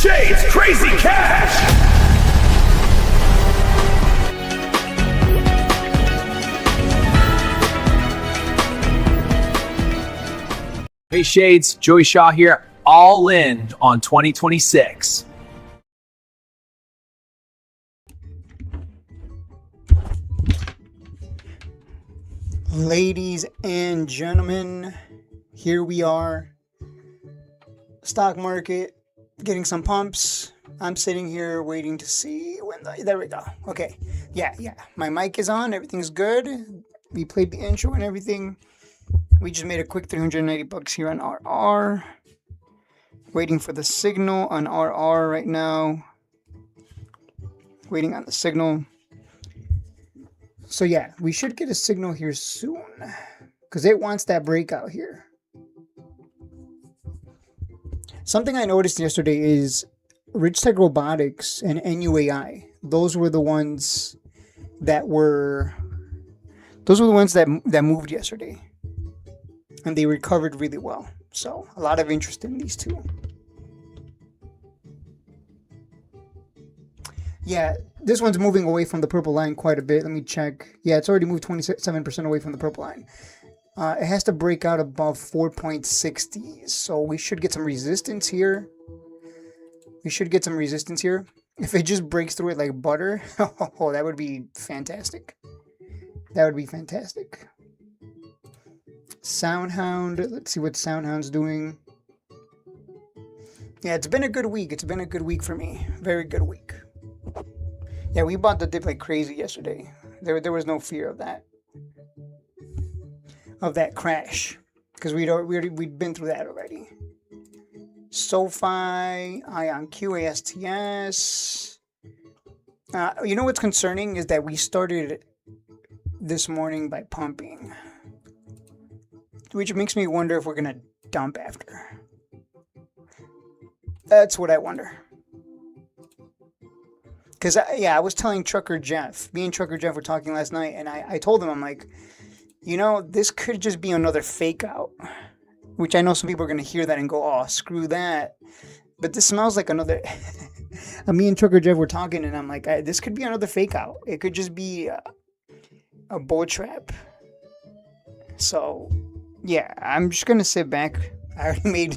Shades Crazy Cash! Hey Shades, Joey Shaw here, all in on 2026. Ladies and gentlemen, here we are. Stock market getting some pumps. I'm sitting here waiting to see when there we go. Okay. Yeah. My mic is on. Everything's good. We played the intro and everything. We just made a quick 390 bucks here on RR. Waiting for the signal on RR right now. Waiting on the signal. So yeah, we should get a signal here soon because it wants that breakout here. Something I noticed yesterday is Ridgetech Robotics and NUAI. Those were the ones that moved yesterday. And they recovered really well. So a lot of interest in these two. Yeah, this one's moving away from the purple line quite a bit. Let me check. Yeah, it's already moved 27% away from the purple line. It has to break out above 4.60. So we should get some resistance here. If it just breaks through it like butter, oh, that would be fantastic. Soundhound. Let's see what Soundhound's doing. Yeah, it's been a good week. It's been a good week for me. Very good week. Yeah, we bought the dip like crazy yesterday. There was no fear of that crash because we'd been through that already. SoFi, IonQ, ASTS. You know what's concerning is that we started this morning by pumping, which makes me wonder if we're gonna dump after. That's what I wonder. Because, I was telling Trucker Jeff, me and Trucker Jeff were talking last night, and I told him, I'm like, this could just be another fake out, which I know some people are going to hear that and go, oh, screw that. But this smells like another, me and Trucker Jeff were talking, and I'm like, this could be another fake out. It could just be a bull trap. So, yeah, I'm just going to sit back. I already made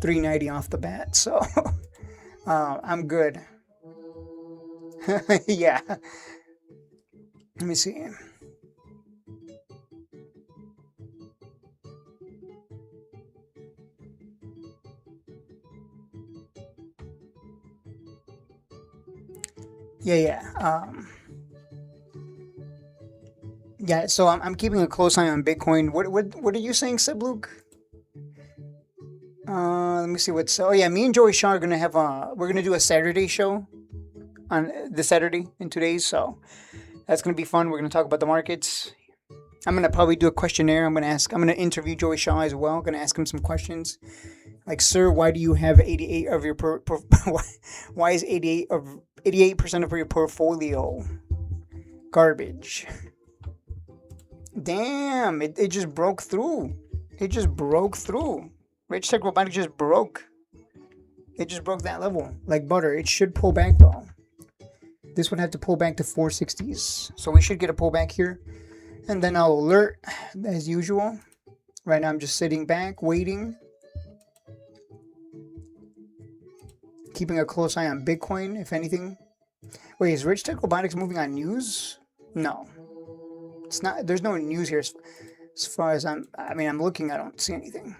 390 off the bat, so I'm good. Yeah. Let me see. Yeah. Yeah. So I'm keeping a close eye on Bitcoin. What are you saying, Seb Luke? Let me see what's. Oh yeah, me and Joey Shaw are gonna have we're gonna do a Saturday show on this Saturday in 2 days. So that's gonna be fun. We're gonna talk about the markets. I'm gonna probably do a questionnaire. I'm gonna interview Joey Shaw as well. I'm gonna ask him some questions. Like, sir, why do you have 88 of your why is 88% of your portfolio garbage? Damn, it just broke through. It just broke through. Rich Tech Robotics just broke. It just broke that level like butter. It should pull back though. This would have to pull back to 460s. So we should get a pullback here. And then I'll alert as usual. Right now I'm just sitting back, waiting. Keeping a close eye on Bitcoin, if anything. Wait, is Rich Tech Robotics moving on news? No. It's not. There's no news here as far as I'm looking, I don't see anything.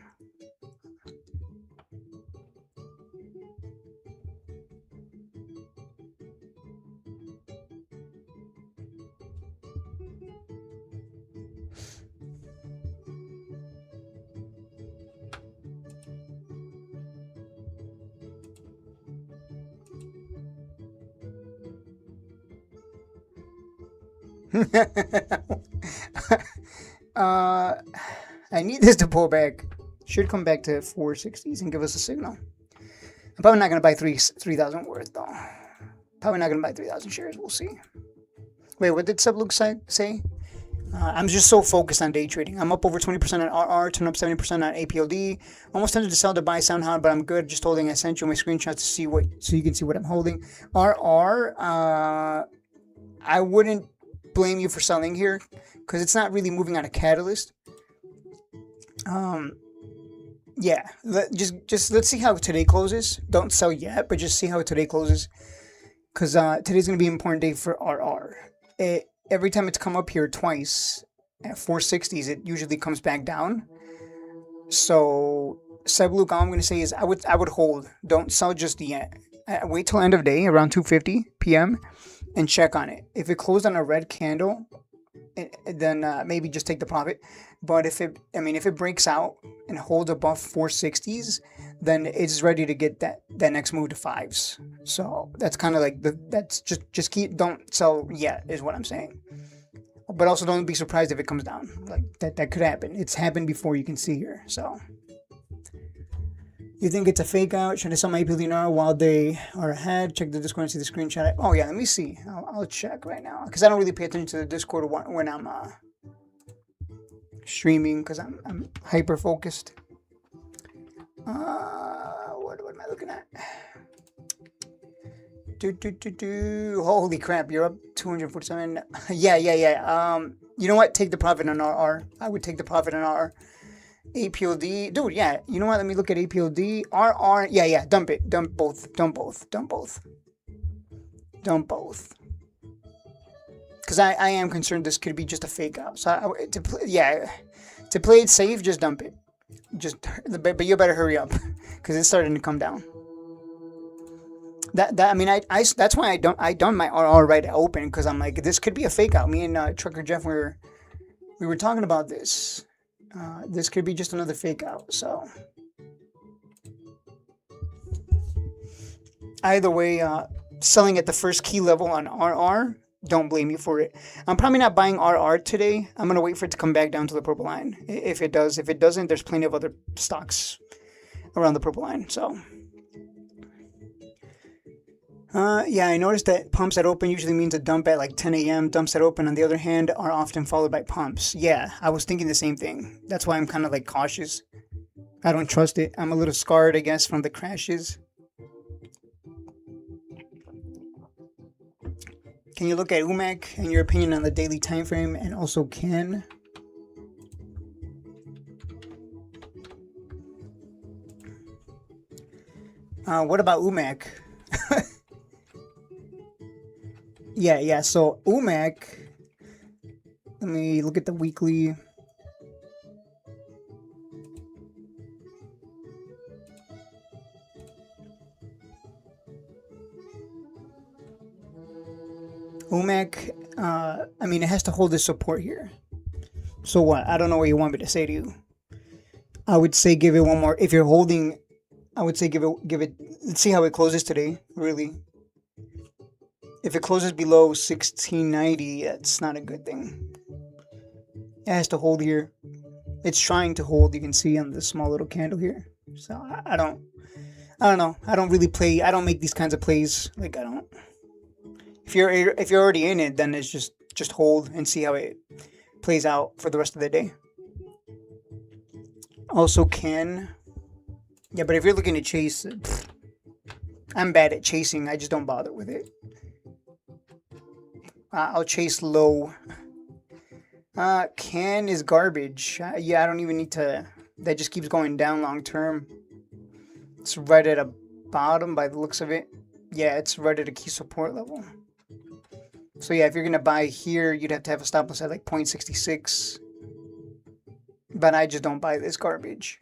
I need this to pull back. Should come back to 460s and give us a signal. I'm probably not gonna buy 3,000 worth though. Probably not gonna buy 3,000 shares. We'll see. Wait, what did Sub Luke say? I'm just so focused on day trading. I'm up over 20% on RR, turn up 70% on APLD. Almost tempted to sell to buy SoundHound, but I'm good. Just holding. I sent you my screenshots to see so you can see what I'm holding. RR, I wouldn't blame you for selling here because it's not really moving on a catalyst. Yeah, just let's see how today closes. Don't sell yet, but just see how today closes because today's gonna be an important day for RR. Every time it's come up here twice at 460s, it usually comes back down. So, Seb Luke, all I'm gonna say is I would hold. Don't sell just yet. Wait till end of day around 2:50 p.m. and check on it. If it closed on a red candle, then maybe just take the profit. But if it breaks out and holds above 460s, then it's ready to get that next move to fives. So that's kind of like that's just don't sell yet is what I'm saying. But also don't be surprised if it comes down. Like that could happen. It's happened before, you can see here. So you think it's a fake out? Should I sell my APLD now while they are ahead? Check the Discord and see the screenshot. Oh yeah, let me see. I'll check right now because I don't really pay attention to the Discord when I'm streaming because I'm hyper focused. What am I looking at? Holy crap, you're up 247. Yeah. You know what? Take the profit on RR. I would take the profit on RR. APLD, dude, yeah. You know what? Let me look at APLD. RR, yeah. Dump it. Dump both. Because I am concerned this could be just a fake out. So to play it safe, just dump it. But you better hurry up because it's starting to come down. That's why I done my RR right open because I'm like, this could be a fake out. Me and Trucker Jeff we were talking about this. This could be just another fake out. So either way, selling at the first key level on RR, don't blame you for it. I'm probably not buying RR today. I'm gonna wait for it to come back down to the purple line. If it does, if it doesn't, there's plenty of other stocks around the purple line. So yeah, I noticed that pumps at open usually means a dump at like 10 a.m. Dumps at open, on the other hand, are often followed by pumps. Yeah, I was thinking the same thing. That's why I'm kind of like cautious. I don't trust it. I'm a little scarred, I guess, from the crashes. Can you look at UMAC and your opinion on the daily time frame, and also Ken? What about UMAC? Yeah. So UMAC, Let me look at the weekly. OMAC, I mean, it has to hold this support here. So what? I don't know what you want me to say to you. I would say give it one more. If you're holding, I would say give it. Let's see how it closes today. Really, if it closes below 1690, that's not a good thing. It has to hold here. It's trying to hold. You can see on the small little candle here. So I don't know. I don't really play. I don't make these kinds of plays. Like I don't. If you're already in it, then it's just hold and see how it plays out for the rest of the day. Also yeah, but if you're looking to chase, I'm bad at chasing. I just don't bother with it. I'll chase low. Can is garbage. Yeah, I don't even need to. That just keeps going down long term. It's right at a bottom by the looks of it. Yeah, it's right at a key support level. So yeah, if you're going to buy here, you'd have to have a stop loss at like 0.66. But I just don't buy this garbage.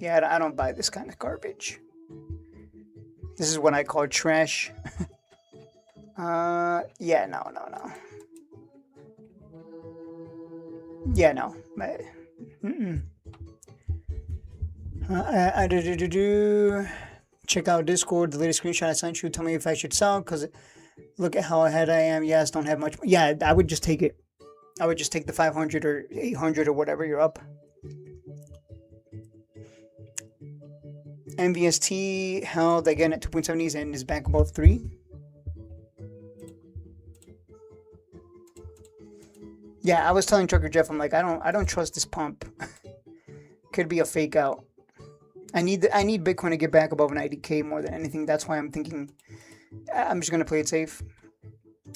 Yeah, I don't buy this kind of garbage. This is what I call trash. Yeah, no. Yeah, no. Check out Discord, the latest screenshot I sent you. Tell me if I should sell, because look at how ahead I am. Yes, don't have much. Yeah, I would just take it. I would just take the 500 or 800 or whatever you're up. MVST held again at 2.70s and is back above 3. Yeah, I was telling Trucker Jeff, I'm like, I don't trust this pump. Could be a fake out. I need Bitcoin to get back above 90K more than anything. That's why I'm thinking I'm just gonna play it safe.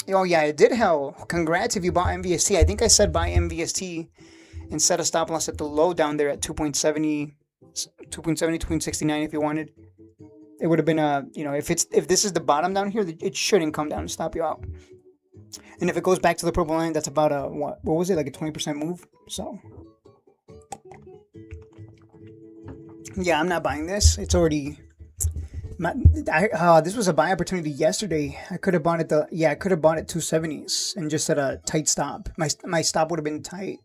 Oh yeah, it did hell. Congrats if you bought MVST. I think I said buy MVST and set a stop loss at the low down there at 2.70, 2.69 if you wanted. It would have been if this is the bottom down here, it shouldn't come down and stop you out. And if it goes back to the purple line, that's about a what was it, like a 20% move? So yeah, I'm not buying this. It's already. This was a buy opportunity yesterday. I could have bought it I could have bought it 270s and just set a tight stop. My stop would have been tight.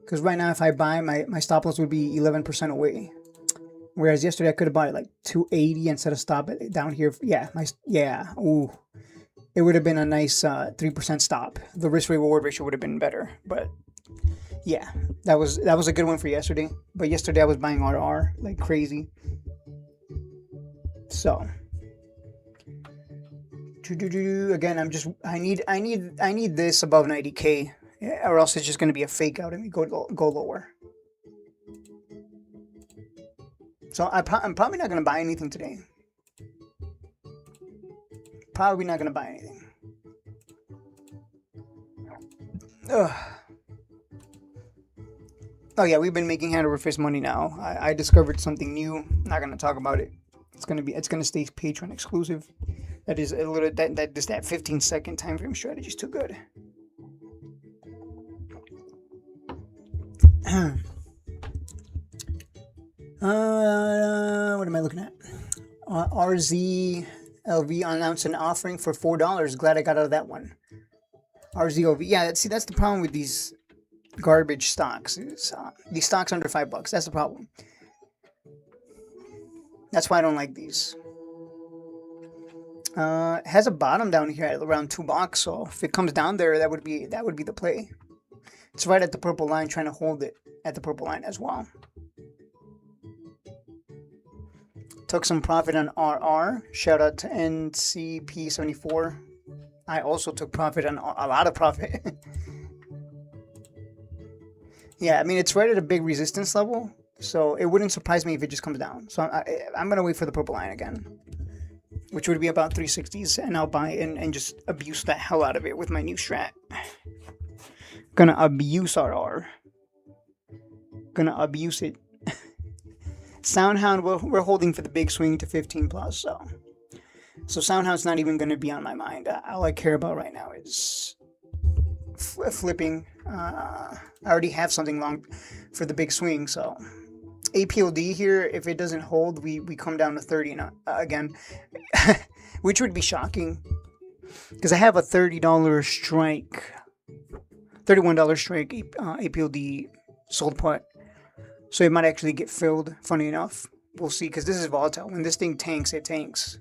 Because right now if I buy, my stop loss would be 11% away. Whereas yesterday I could have bought it like 280 and set a stop down here. Ooh. It would have been a nice 3% stop. The risk reward ratio would have been better. But yeah, that was a good one for yesterday. But yesterday I was buying RR like crazy. So again, I need this above 90K, or else it's just going to be a fake out and we go lower. So I'm probably not going to buy anything today. Probably not going to buy anything. Ugh. Oh yeah, we've been making hand over fist money now. I discovered something new. Not going to talk about it. It's gonna stay Patreon exclusive. That is a little that 15-second time frame strategy is too good. What am I looking at? RZLV announced an offering for $4. Glad I got out of that one. RZLV. Yeah, that's the problem with these garbage stocks. These stocks under $5. That's the problem. That's why I don't like these. It has a bottom down here at around $2. So if it comes down there, that would be the play. It's right at the purple line, trying to hold it at the purple line as well. Took some profit on RR. Shout out to NCP74. I also took profit on a lot of profit. Yeah, I mean, it's right at a big resistance level. So it wouldn't surprise me if it just comes down. So I'm going to wait for the purple line again, which would be about 360s. And I'll buy and just abuse the hell out of it with my new strat. Gonna abuse RR. Gonna abuse it. Soundhound, we're holding for the big swing to 15 plus. So Soundhound's not even going to be on my mind. All I care about right now is flipping. I already have something long for the big swing, so APOD here, if it doesn't hold, we come down to 30 again, which would be shocking because I have a $30 strike, $31 strike APOD sold put, so it might actually get filled. Funny enough, we'll see, because this is volatile. When this thing tanks, it tanks.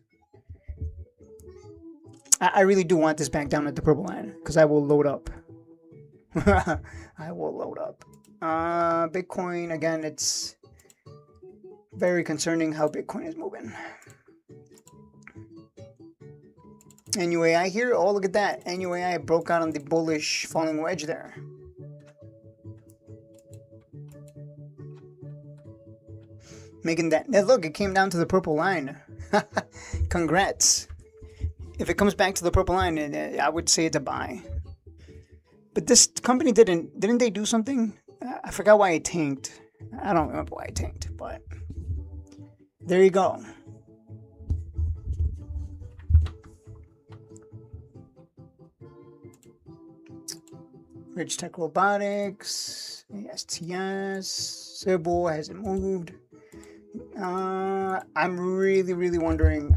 I really do want this back down at the purple line because I will load up. I will load up. Bitcoin, again, it's very concerning how Bitcoin is moving. NUAI here. Oh, look at that. NUAI broke out on the bullish falling wedge there. Making that. Now look, it came down to the purple line. Congrats. If it comes back to the purple line, I would say it's a buy. But this company didn't they do something? I forgot why it tanked. I don't remember why it tanked, but there you go. Rich Tech Robotics, STS, Sybil hasn't moved. I'm really wondering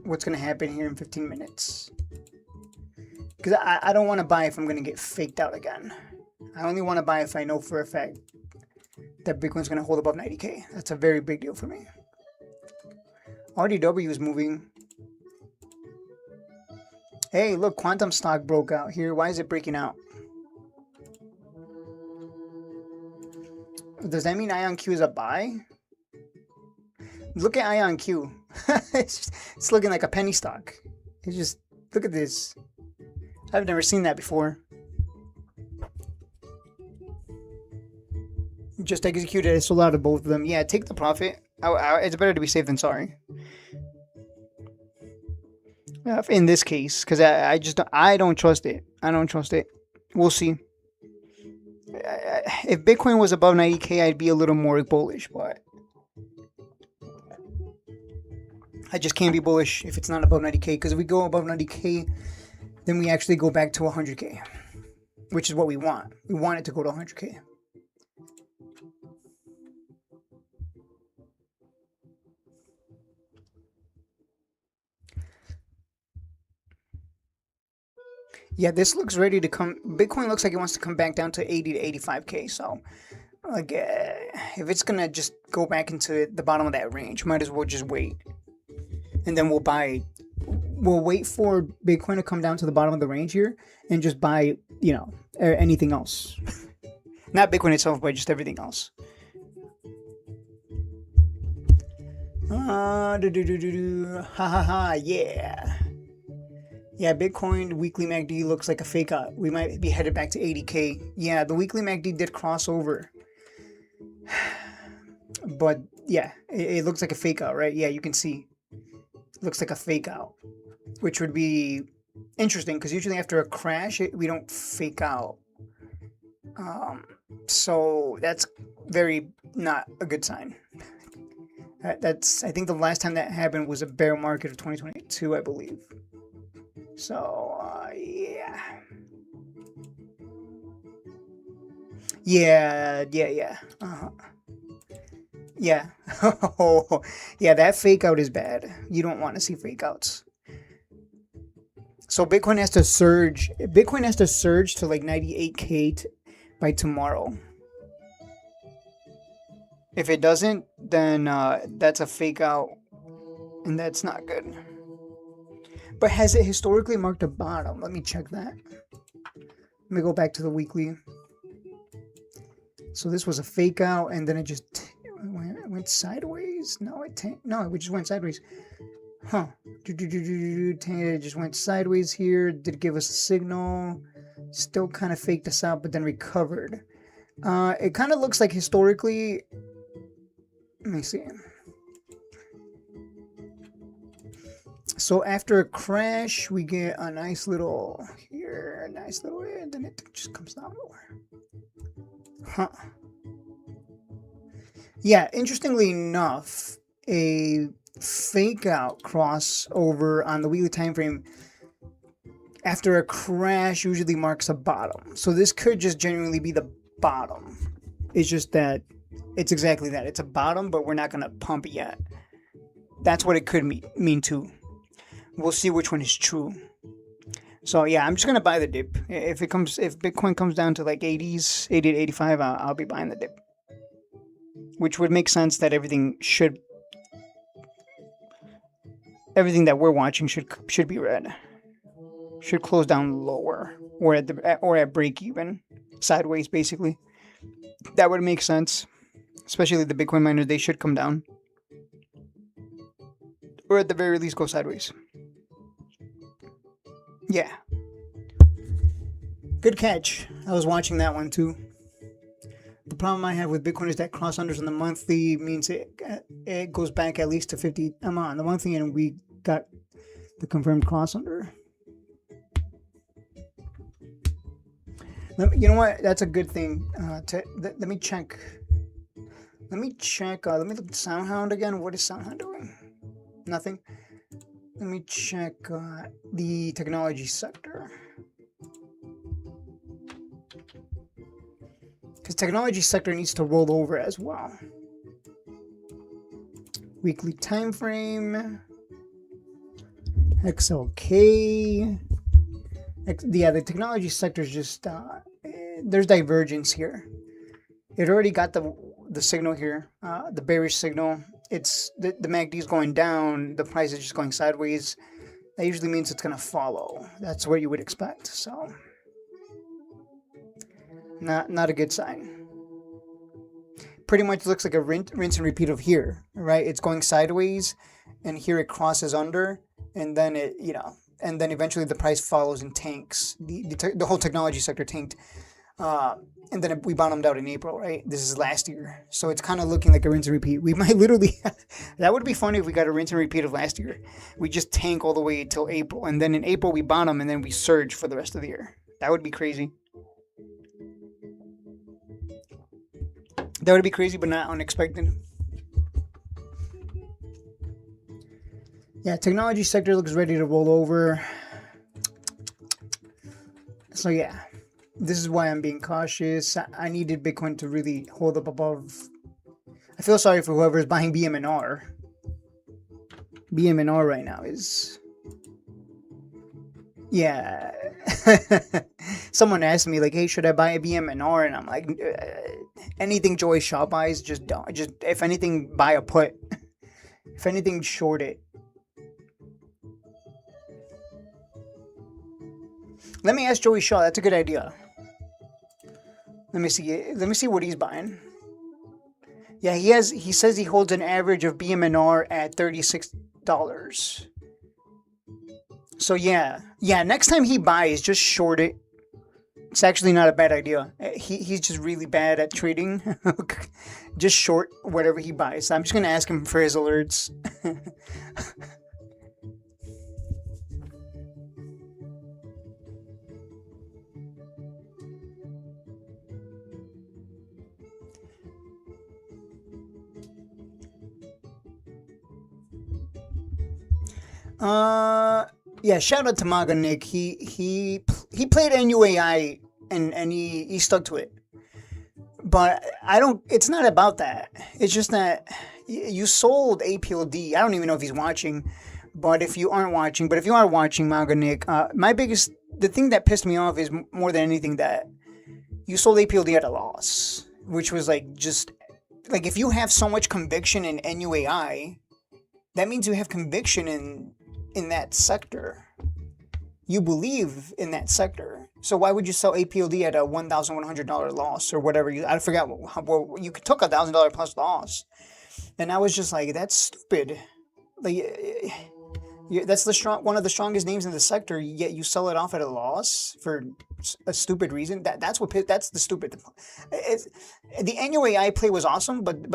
what's going to happen here in 15 minutes. Because I don't want to buy if I'm going to get faked out again. I only want to buy if I know for a fact that Bitcoin's going to hold above 90K. That's a very big deal for me. RDW is moving. Hey, look, Quantum stock broke out here. Why is it breaking out? Does that mean IonQ is a buy? Look at IonQ. it's looking like a penny stock. It's just, look at this. I've never seen that before. Just executed. I sold out of both of them. Yeah, take the profit. It's better to be safe than sorry. In this case, because I don't trust it. I don't trust it. We'll see. If Bitcoin was above 90K, I'd be a little more bullish, but I just can't be bullish if it's not above 90K, because if we go above 90K, then we actually go back to 100K, which is what we want. We want it to go to 100K. Yeah, this looks ready to come. Bitcoin looks like it wants to come back down to 80 to 85K. So, like, if it's going to just go back into the bottom of that range, might as well just wait. And then we'll buy. We'll wait for Bitcoin to come down to the bottom of the range here and just buy, anything else. Not Bitcoin itself, but just everything else. Ha ha ha, yeah. Yeah, Bitcoin weekly MACD looks like a fake out. We might be headed back to 80K. Yeah, the weekly MACD did cross over. But yeah, it looks like a fake out, right? Yeah, you can see. It looks like a fake out, which would be interesting because usually after a crash, we don't fake out. So that's very not a good sign. I think the last time that happened was a bear market of 2022, I believe. So, yeah. Yeah. Yeah. Yeah, that fake out is bad. You don't want to see fake outs. So Bitcoin has to surge. Bitcoin has to surge to like 98K by tomorrow. If it doesn't, then that's a fake out, and that's not good. But has it historically marked a bottom? Let me check that. Let me go back to the weekly. So this was a fake out, and then it just went sideways. No, it just went sideways. Huh? It just went sideways here. Did give us a signal. Still kind of faked us out, but then recovered. It kind of looks like historically. Let me see. So after a crash, we get a nice little here, and then it just comes down lower. Huh. Yeah, interestingly enough, a fake out crossover on the weekly time frame after a crash usually marks a bottom. So this could just genuinely be the bottom. It's just that it's exactly that. It's a bottom, but we're not going to pump it yet. That's what it could mean too. We'll see which one is true. So yeah, I'm just going to buy the dip. If Bitcoin comes down to like 80s, 80 to 85, I'll be buying the dip. Which would make sense that everything that we're watching should be red. Should close down lower or at break even, sideways basically. That would make sense. Especially the Bitcoin miners, they should come down. Or at the very least go sideways. Yeah. Good catch. I was watching that one too. The problem I have with Bitcoin is that cross unders on the monthly means it goes back at least to 50. I'm on the monthly and we got the confirmed cross under. You know what? That's a good thing. Let me check. Let me look at SoundHound again. What is SoundHound doing? Nothing. Let me check the technology sector. Because technology sector needs to roll over as well. Weekly time frame. XLK. Yeah, the technology sector is just there's divergence here. It already got the signal here, the bearish signal. It's the MACD is going down. The price is just going sideways. That usually means it's gonna follow. That's what you would expect. So, not a good sign. Pretty much looks like a rinse and repeat of here, right? It's going sideways, and here it crosses under, and then and then eventually the price follows and tanks. The whole technology sector tanked. And then we bottomed out in April, right? This is last year. So it's kind of looking like a rinse and repeat. We might literally, that would be funny if we got a rinse and repeat of last year. We just tank all the way until April. And then in April we bottom and then we surge for the rest of the year. That would be crazy. That would be crazy, but not unexpected. Yeah, technology sector looks ready to roll over. So yeah, this is why I'm being cautious. I needed Bitcoin to really hold up above. I feel sorry for whoever's buying BMNR. BMNR right now is... Yeah. Someone asked me, like, hey, should I buy a BMNR? And I'm like, anything Joy Shaw buys, just don't. Just, if anything, buy a put. If anything, short it. Let me ask Joey Shaw. That's a good idea. Let me see what he's buying. Yeah, he says he holds an average of BMNR at $36. So yeah, next time he buys, just short it. It's actually not a bad idea. He's just really bad at trading. Just short whatever he buys. I'm just going to ask him for his alerts. Yeah, shout out to Maga Nick. He played NUAI and he stuck to it. But it's not about that. It's just that you sold APLD. I don't even know if he's watching, but if you are watching, Maga Nick, the thing that pissed me off is more than anything that you sold APLD at a loss, which was like if you have so much conviction in NUAI, that means you have conviction in that sector. You believe in that sector. So why would you sell APLD at a $1,100 loss or whatever? I forgot what you took $1,000 plus loss. And I was just like, that's stupid. Like, that's one of the strongest names in the sector, yet you sell it off at a loss for a stupid reason. That's the stupid. The NUAI play was awesome, but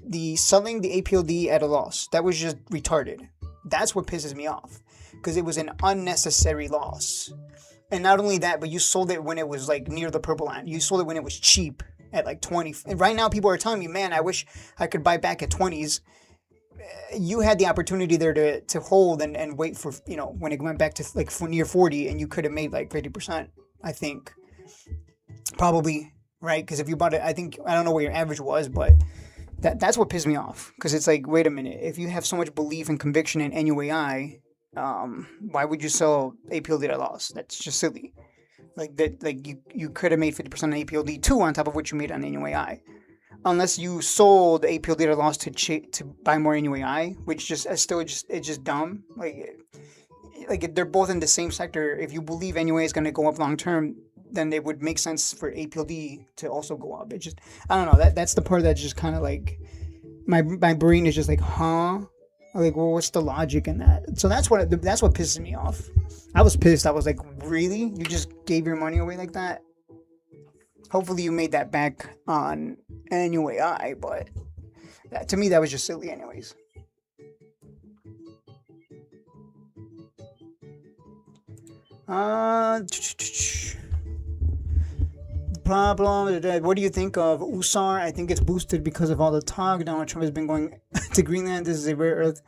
the selling the APLD at a loss, that was just retarded. That's what pisses me off, because it was an unnecessary loss. And not only that, but you sold it when it was like near the purple line. You sold it when it was cheap at like 20. And right now people are telling me, man, I wish I could buy back at 20s. you had the opportunity there to hold and wait for, when it went back to like for near 40, and you could have made like 50%, I think. Probably, right? Because if you bought it, I don't know what your average was, but that's what pissed me off. Because it's like, wait a minute, if you have so much belief and conviction in NUAI, why would you sell APLD at a loss? That's just silly. Like that, like you could have made 50% on APLD too, on top of what you made on NUAI. Unless you sold APLD at a loss to buy more NUAI, which it's just dumb. Like they're both in the same sector. If you believe NUAI is going to go up long term, then it would make sense for APLD to also go up. It just, I don't know. That's the part that's just kind of like my brain is just like, huh? Like, well, what's the logic in that? So that's what pisses me off. I was pissed. I was like, really? You just gave your money away like that? Hopefully you made that back on NUAI, but to me that was just silly anyways. Problem. What do you think of USAR? I think it's boosted because of all the talk. Donald Trump has been going to Greenland. This is a rare earth.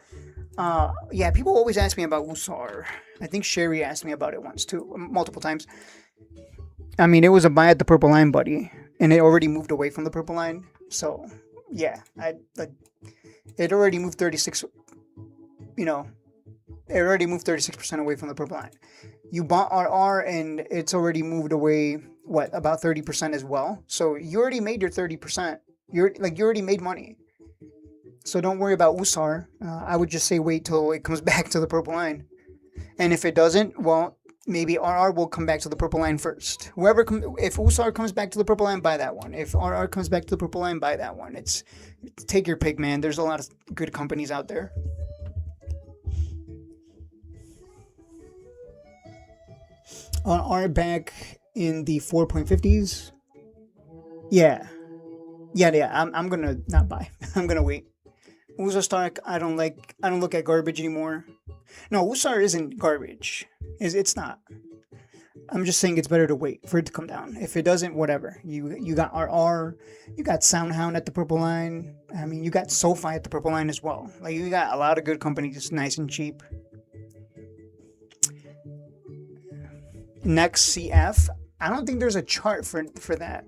Yeah, people always ask me about USAR. I think Sherry asked me about it once too, multiple times. I mean, it was a buy at the purple line, buddy, and it already moved away from the purple line. So, yeah, it already moved 36. It already moved 36% away from the purple line. You bought RR, and it's already moved away. About 30% as well. So you already made your 30%. You already made money. So don't worry about USAR. I would just say wait till it comes back to the purple line. And if it doesn't, well, maybe RR will come back to the purple line first. If USAR comes back to the purple line, buy that one. If RR comes back to the purple line, buy that one. Take your pick, man. There's a lot of good companies out there. RR back in the 4.50s. Yeah. I'm gonna not buy. I'm gonna wait. USAR stock, I don't look at garbage anymore. No, USAR isn't garbage. It's not. I'm just saying it's better to wait for it to come down. If it doesn't, whatever. You got RR, you got SoundHound at the purple line. I mean, you got SoFi at the purple line as well. Like, you got a lot of good companies, nice and cheap. Next CF. I don't think there's a chart for that.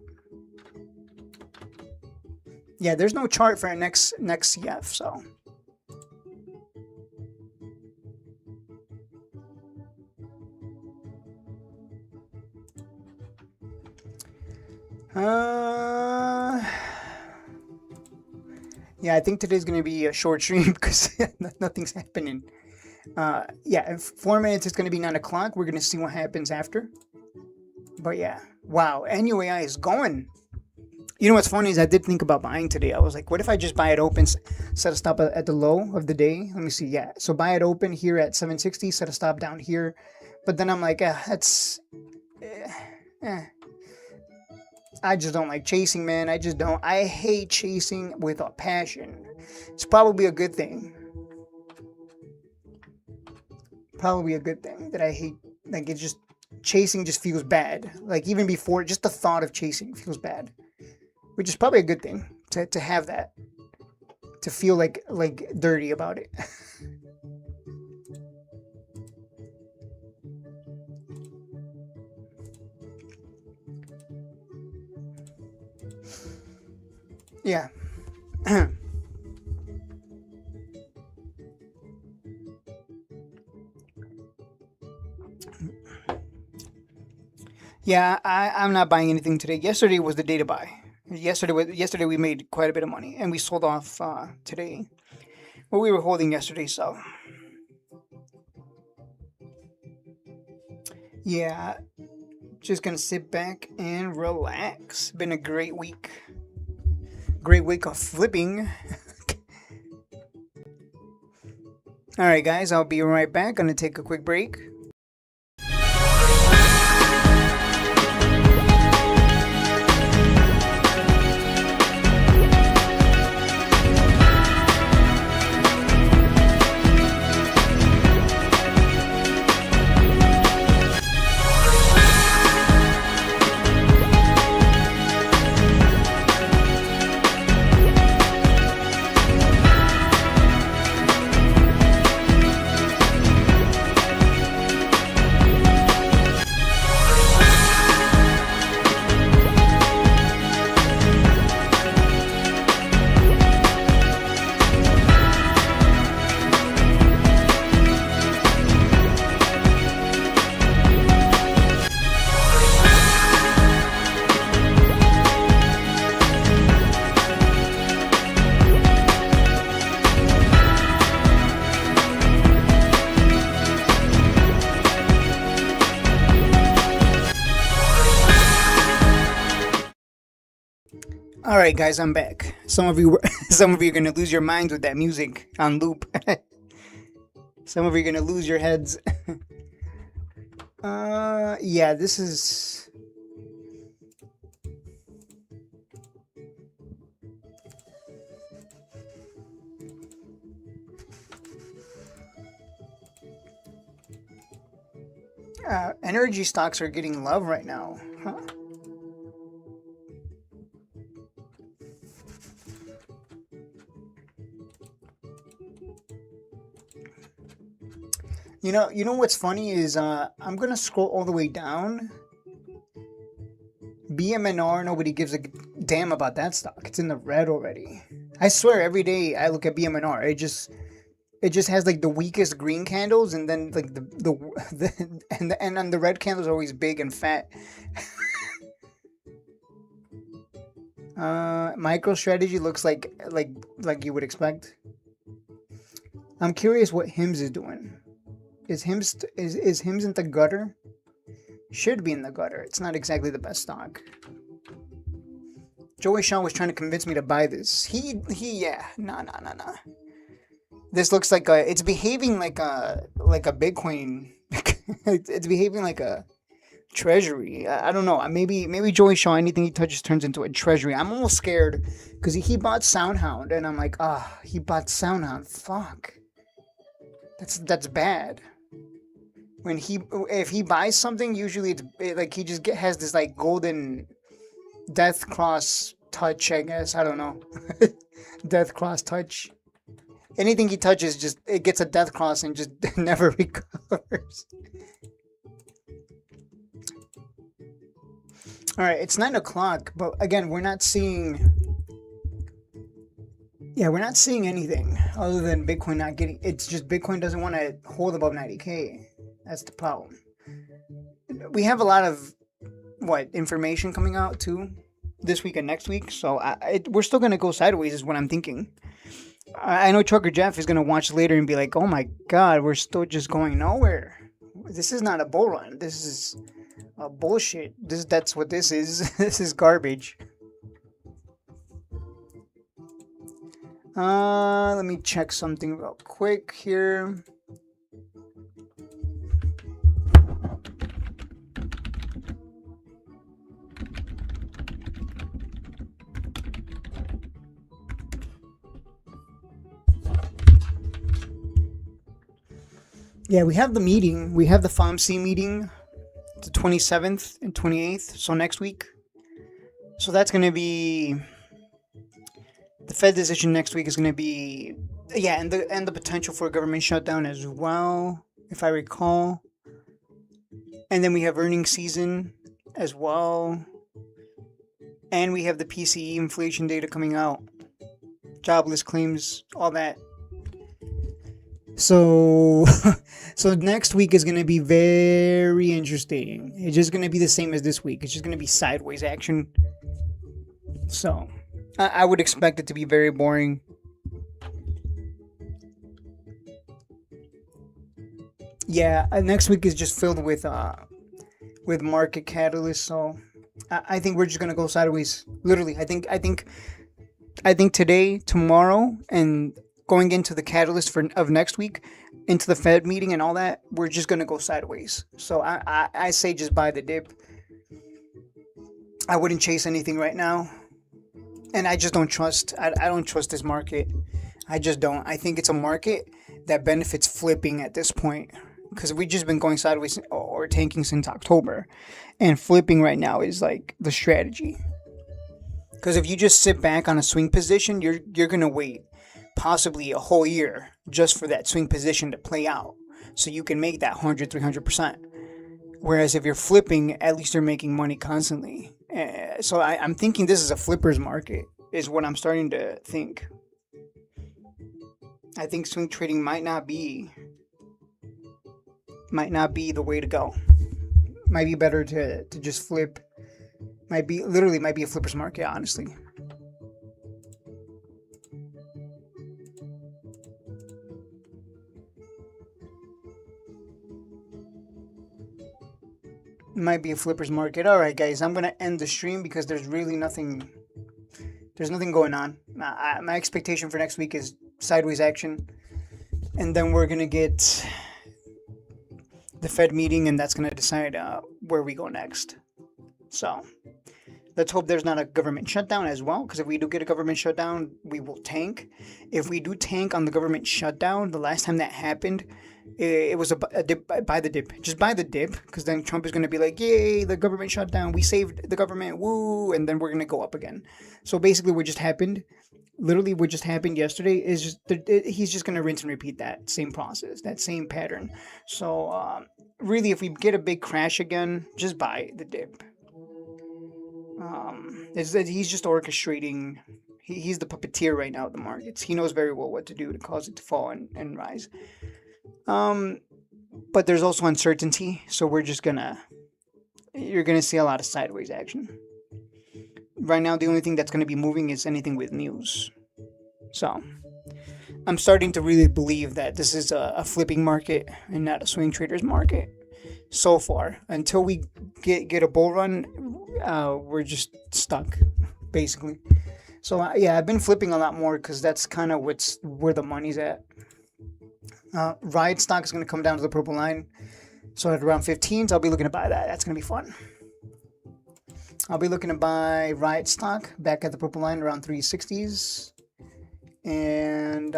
Yeah, there's no chart for next CF, so. Yeah, I think today's going to be a short stream because nothing's happening. Yeah, in 4 minutes it's going to be 9 o'clock. We're going to see what happens after. But yeah, wow, NUAI is going. You know what's funny is I did think about buying today. I was like, what if I just buy it open, set a stop at the low of the day? Let me see. Yeah, so buy it open here at 760, set a stop down here. But then I'm like, that's... I just don't like chasing, man. I just don't. I hate chasing with a passion. It's probably a good thing. Probably a good thing that I hate. Like, it's just... Chasing just feels bad. Like, even before, just the thought of chasing feels bad. Which is probably a good thing to have that. To feel like dirty about it. Yeah. Yeah, I'm not buying anything today. Yesterday was the day to buy. Yesterday we made quite a bit of money, and we sold off today. Well, we were holding yesterday, so yeah, just gonna sit back and relax. Been a great week. Great week of flipping. All right, guys, I'll be right back. Gonna take a quick break. All right, guys, I'm back. Some of you, some of you are gonna lose your minds with that music on loop. Some of you are gonna lose your heads. Yeah, this is. Energy stocks are getting love right now. Huh? You know what's funny is I'm gonna scroll all the way down. BMNR, nobody gives a damn about that stock. It's in the red already. I swear, every day I look at BMNR, it just has like the weakest green candles, and then like and then the red candles are always big and fat. MicroStrategy looks like you would expect. I'm curious what Hims is doing. Is Hims in the gutter? Should be in the gutter. It's not exactly the best stock. Joey Shaw was trying to convince me to buy this. Yeah. Nah. This looks like it's behaving like a Bitcoin. It's behaving like a treasury. I don't know. Maybe Joey Shaw, anything he touches turns into a treasury. I'm almost scared because he bought SoundHound, and I'm like, he bought SoundHound. Fuck. That's bad. If he buys something, usually like he just has this like golden death cross touch, I guess. I don't know. Death cross touch. Anything he touches, just it gets a death cross and just never recovers. All right, it's 9 o'clock, but again, we're not seeing anything other than Bitcoin not getting. It's just Bitcoin doesn't want to hold above 90K. That's the problem. We have a lot of information coming out too this week and next week, so we're still gonna go sideways, is what I'm thinking. I know Trucker Jeff is gonna watch later and be like, "Oh my God, we're still just going nowhere. This is not a bull run. This is a bullshit. That's what this is. This is garbage." Let me check something real quick here. Yeah, we have the meeting. We have the FOMC meeting, the 27th and 28th, so next week. So that's going to be... The Fed decision next week is going to be... Yeah, and the potential for a government shutdown as well, if I recall. And then we have earnings season as well. And we have the PCE inflation data coming out. Jobless claims, all that. So next week is going to be very interesting. It's just going to be the same as this week. It's just going to be sideways action. So I would expect it to be very boring. Yeah, next week is just filled with market catalysts. So I think we're just going to go sideways. Literally, I think today, tomorrow, and going into the catalyst of next week, into the Fed meeting and all that, we're just going to go sideways. So I say just buy the dip. I wouldn't chase anything right now. And I just don't trust, I don't trust this market. I just don't. I think it's a market that benefits flipping at this point. Because we've just been going sideways or tanking since October. And flipping right now is like the strategy. Because if you just sit back on a swing position, you're going to wait possibly a whole year just for that swing position to play out, so you can make that 100-300%. Whereas if you're flipping, at least you're making money constantly. So I'm thinking this is a flipper's market, is what I'm starting to think. I think swing trading might not be the way to go. Might be better to just flip. Might be a flipper's market, honestly. Might be a flipper's market. All right, guys, I'm gonna end the stream because there's really nothing There's nothing going on. My expectation for next week is sideways action. And then we're going to get the Fed meeting, and that's going to decide where we go next. So let's hope there's not a government shutdown as well, because if we do get a government shutdown, we will tank. If we do tank on the government shutdown, the last time that happened, it was a dip, buy the dip. Just buy the dip, because then Trump is going to be like, yay, the government shutdown, we saved the government, woo, and then we're going to go up again. So basically what just happened, literally what just happened yesterday is just, he's just going to rinse and repeat that same process, that same pattern. So really, if we get a big crash again, just buy the dip. He's just orchestrating. He's the puppeteer right now of the markets. He knows very well what to do to cause it to fall and rise. But there's also uncertainty, so you're gonna see a lot of sideways action. Right now, the only thing that's gonna be moving is anything with news. So I'm starting to really believe that this is a flipping market and not a swing traders market. So far, until we get a bull run, we're just stuck, basically. So yeah, I've been flipping a lot more because that's kind of where the money's at. Riot stock is going to come down to the purple line, so at around 15s, I'll be looking to buy that. That's going to be fun. I'll be looking to buy Riot stock back at the purple line around 360s. And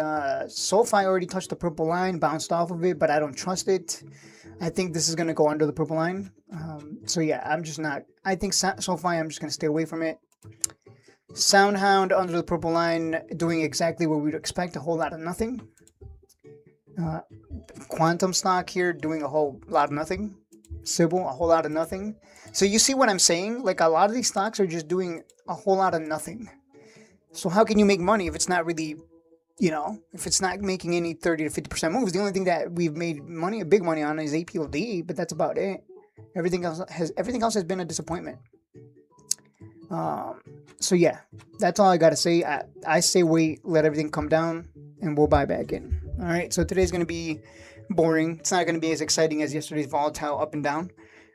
SoFi already touched the purple line, bounced off of it, but I don't trust it. I think this is going to go under the purple line. So yeah, I'm just not. I think SoFi, I'm just going to stay away from it. SoundHound under the purple line, doing exactly what we'd expect, a whole lot of nothing. Quantum stock here doing a whole lot of nothing. Sybil, a whole lot of nothing. So you see what I'm saying? Like, a lot of these stocks are just doing a whole lot of nothing. So how can you make money if it's not really, if it's not making any 30 to 50% moves? The only thing that we've made money, big money on, is APLD, but that's about it. Everything else has been a disappointment. So yeah, that's all I gotta say. I say wait, let everything come down, and we'll buy back in. All right. So today's gonna be boring. It's not gonna be as exciting as yesterday's volatile up and down.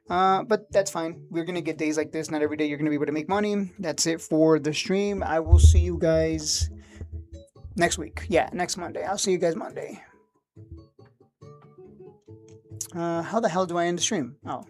But that's fine. We're gonna get days like this. Not every day you're gonna be able to make money. That's it for the stream. I will see you guys next week. Yeah, next Monday. I'll see you guys Monday. How the hell do I end the stream? Oh.